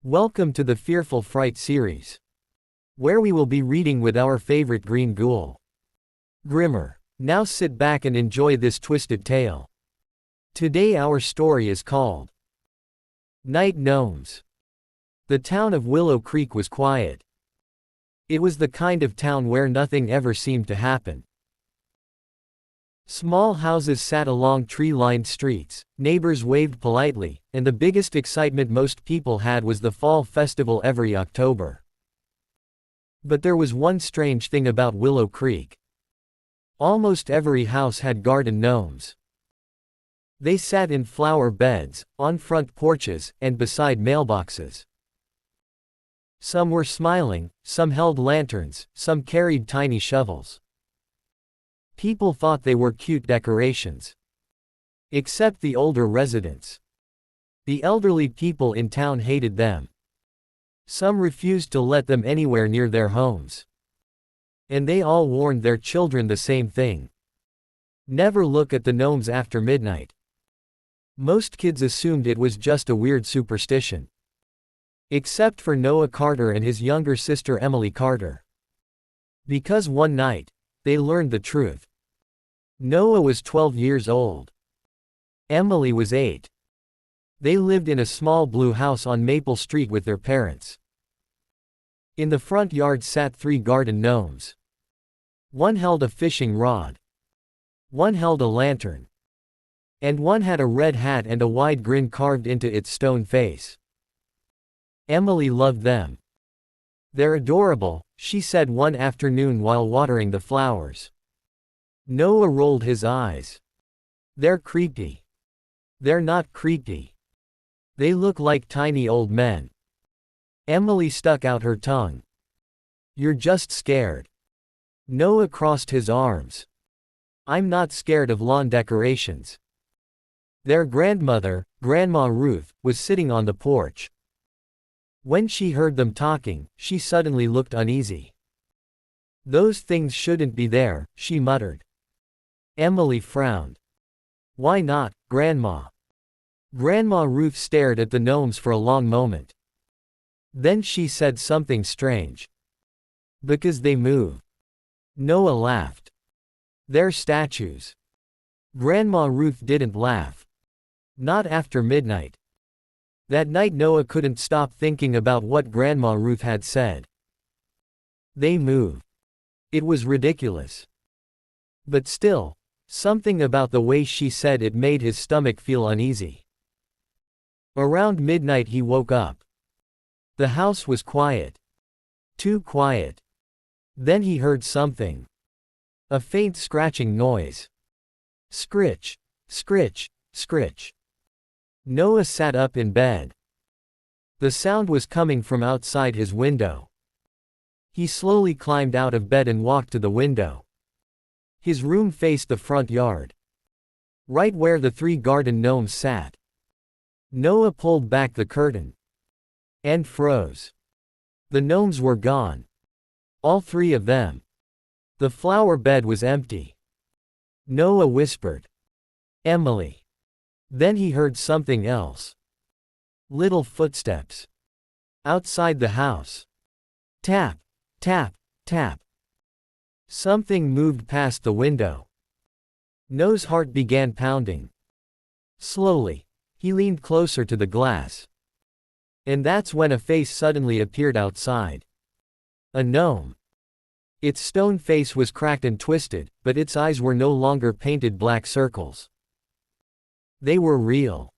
Welcome to the Fearful Fright series, where we will be reading with our favorite green ghoul, Grimmer. Now sit back and enjoy this twisted tale. Today our story is called Night Gnomes. The town of Willow Creek was quiet. It was the kind of town where nothing ever seemed to happen. Small houses sat along tree-lined streets, neighbors waved politely, and the biggest excitement most people had was the fall festival every October. But there was one strange thing about Willow Creek. Almost every house had garden gnomes. They sat in flower beds, on front porches, and beside mailboxes. Some were smiling, some held lanterns, some carried tiny shovels. People thought they were cute decorations. Except the older residents. The elderly people in town hated them. Some refused to let them anywhere near their homes. And they all warned their children the same thing. Never look at the gnomes after midnight. Most kids assumed it was just a weird superstition. Except for Noah Carter and his younger sister Emily Carter. Because one night, they learned the truth. Noah was 12 years old. Emily was 8. They lived in a small blue house on Maple Street with their parents. In the front yard sat 3 garden gnomes. One held a fishing rod. One held a lantern. And one had a red hat and a wide grin carved into its stone face. Emily loved them. "They're adorable," she said one afternoon while watering the flowers. Noah rolled his eyes. "They're creepy." "They're not creepy. They look like tiny old men." Emily stuck out her tongue. "You're just scared." Noah crossed his arms. "I'm not scared of lawn decorations." Their grandmother, Grandma Ruth, was sitting on the porch. When she heard them talking, she suddenly looked uneasy. "Those things shouldn't be there," she muttered. Emily frowned. "Why not, Grandma?" Grandma Ruth stared at the gnomes for a long moment. Then she said something strange. "Because they move." Noah laughed. "They're statues." Grandma Ruth didn't laugh. Not after midnight. That night Noah couldn't stop thinking about what Grandma Ruth had said. They move. It was ridiculous. But still, something about the way she said it made his stomach feel uneasy. Around midnight he woke up. The house was quiet. Too quiet. Then he heard something. A faint scratching noise. Scritch, scritch, scritch. Noah sat up in bed. The sound was coming from outside his window. He slowly climbed out of bed and walked to the window. His room faced the front yard. Right where the 3 garden gnomes sat. Noah pulled back the curtain. And froze. The gnomes were gone. All 3 of them. The flower bed was empty. Noah whispered, "Emily." Then he heard something else. Little footsteps. Outside the house. Tap, tap, tap. Something moved past the window. Noah's heart began pounding. Slowly, he leaned closer to the glass. And that's when a face suddenly appeared outside. A gnome. Its stone face was cracked and twisted, but its eyes were no longer painted black circles. They were real.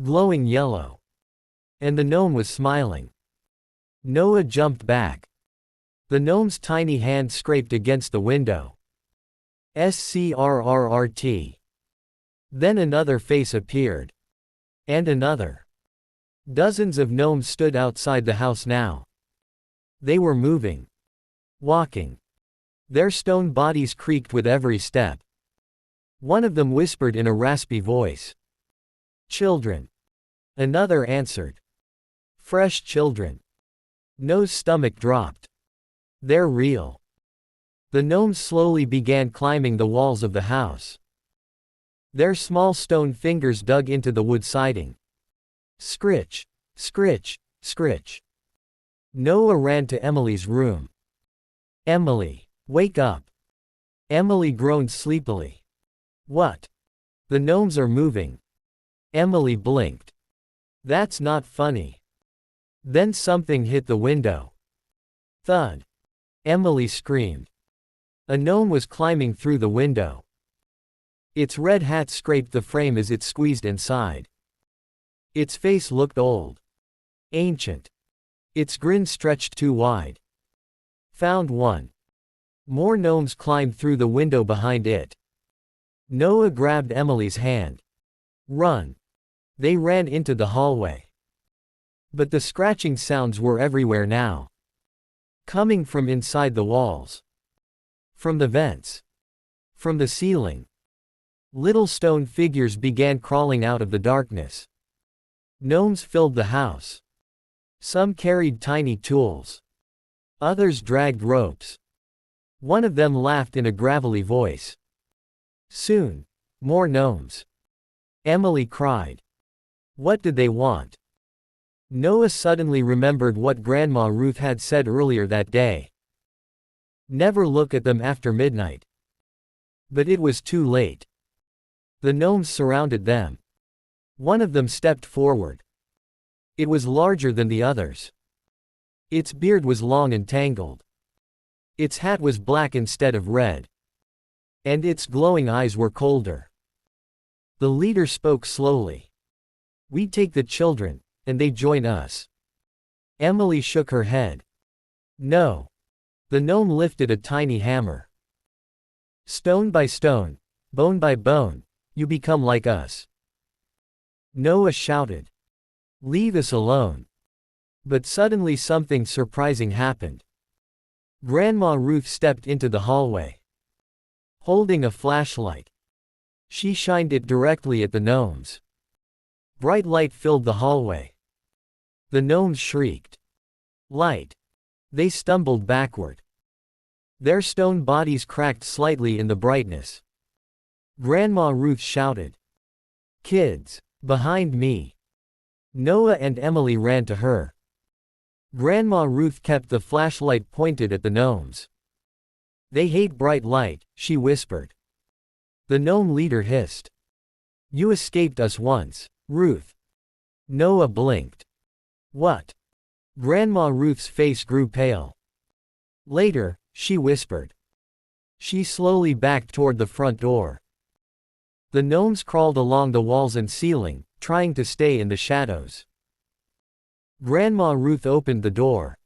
Glowing yellow. And the gnome was smiling. Noah jumped back. The gnome's tiny hand scraped against the window. Scrrrt. Then another face appeared. And another. Dozens of gnomes stood outside the house now. They were moving. Walking. Their stone bodies creaked with every step. One of them whispered in a raspy voice. "Children." Another answered. "Fresh children." Noah's stomach dropped. They're real. The gnomes slowly began climbing the walls of the house. Their small stone fingers dug into the wood siding. Scritch, scritch, Scritch. Noah ran to Emily's room. Emily, wake up. Emily groaned sleepily. What? The gnomes are moving. Emily blinked. That's not funny. Then something hit the window. Thud. Emily screamed. A gnome was climbing through the window. Its red hat scraped the frame as it squeezed inside. Its face looked old. Ancient. Its grin stretched too wide. Found one. More gnomes climbed through the window behind it. Noah grabbed Emily's hand. Run. They ran into the hallway. But the scratching sounds were everywhere now. Coming from inside the walls. From the vents. From the ceiling. Little stone figures began crawling out of the darkness. Gnomes filled the house. Some carried tiny tools. Others dragged ropes. One of them laughed in a gravelly voice. Soon, more gnomes. Emily cried. What did they want? Noah suddenly remembered what Grandma Ruth had said earlier that day. Never look at them after midnight. But it was too late. The gnomes surrounded them. One of them stepped forward. It was larger than the others. Its beard was long and tangled. Its hat was black instead of red. And its glowing eyes were colder. The leader spoke slowly. We take the children, and they join us. Emily shook her head. No. The gnome lifted a tiny hammer. Stone by stone, bone by bone, you become like us. Noah shouted. Leave us alone. But suddenly something surprising happened. Grandma Ruth stepped into the hallway. Holding a flashlight. She shined it directly at the gnomes. Bright light filled the hallway. The gnomes shrieked. Light. They stumbled backward. Their stone bodies cracked slightly in the brightness. Grandma Ruth shouted. Kids, behind me. Noah and Emily ran to her. Grandma Ruth kept the flashlight pointed at the gnomes. They hate bright light, she whispered. The gnome leader hissed. You escaped us once, Ruth. Noah blinked. What? Grandma Ruth's face grew pale. Later, she whispered. She slowly backed toward the front door. The gnomes crawled along the walls and ceiling, trying to stay in the shadows. Grandma Ruth opened the door.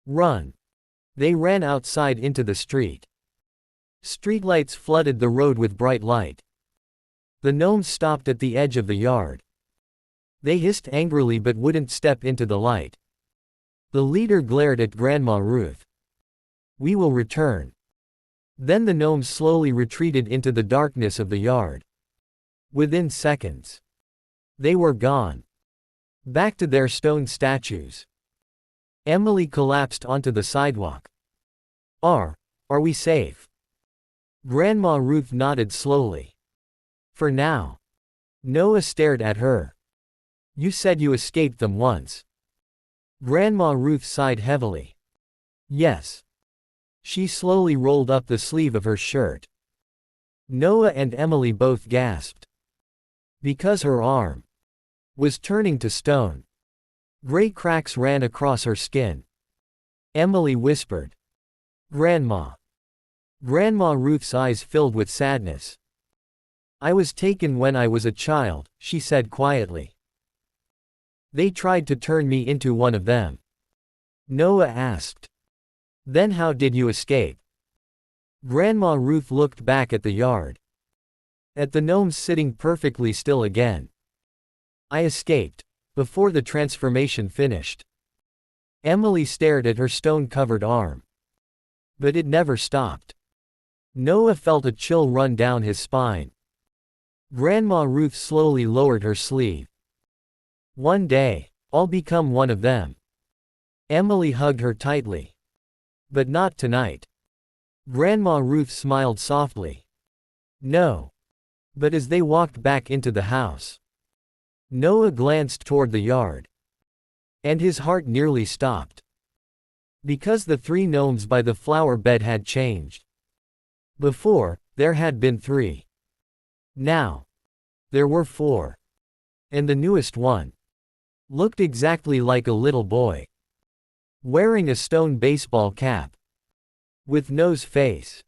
Run. They ran outside into the street. Streetlights flooded the road with bright light. The gnomes stopped at the edge of the yard. They hissed angrily but wouldn't step into the light. The leader glared at Grandma Ruth. We will return. Then the gnomes slowly retreated into the darkness of the yard. Within seconds, they were gone. Back to their stone statues. Emily collapsed onto the sidewalk. Are we safe? Grandma Ruth nodded slowly. For now. Noah stared at her. You said you escaped them once. Grandma Ruth sighed heavily. Yes. She slowly rolled up the sleeve of her shirt. Noah and Emily both gasped. Because her arm was turning to stone. Gray cracks ran across her skin. Emily whispered. Grandma. Grandma Ruth's eyes filled with sadness. I was taken when I was a child, she said quietly. They tried to turn me into one of them. Noah asked. Then how did you escape? Grandma Ruth looked back at the yard. At the gnomes sitting perfectly still again. I escaped, before the transformation finished. Emily stared at her stone-covered arm. But it never stopped. Noah felt a chill run down his spine. Grandma Ruth slowly lowered her sleeve. One day, I'll become one of them. Emily hugged her tightly. But not tonight. Grandma Ruth smiled softly. No. But as they walked back into the house, Noah glanced toward the yard. And his heart nearly stopped. Because the 3 gnomes by the flower bed had changed. Before, there had been 3. Now, there were 4. And the newest one looked exactly like a little boy. Wearing a stone baseball cap. With No's face.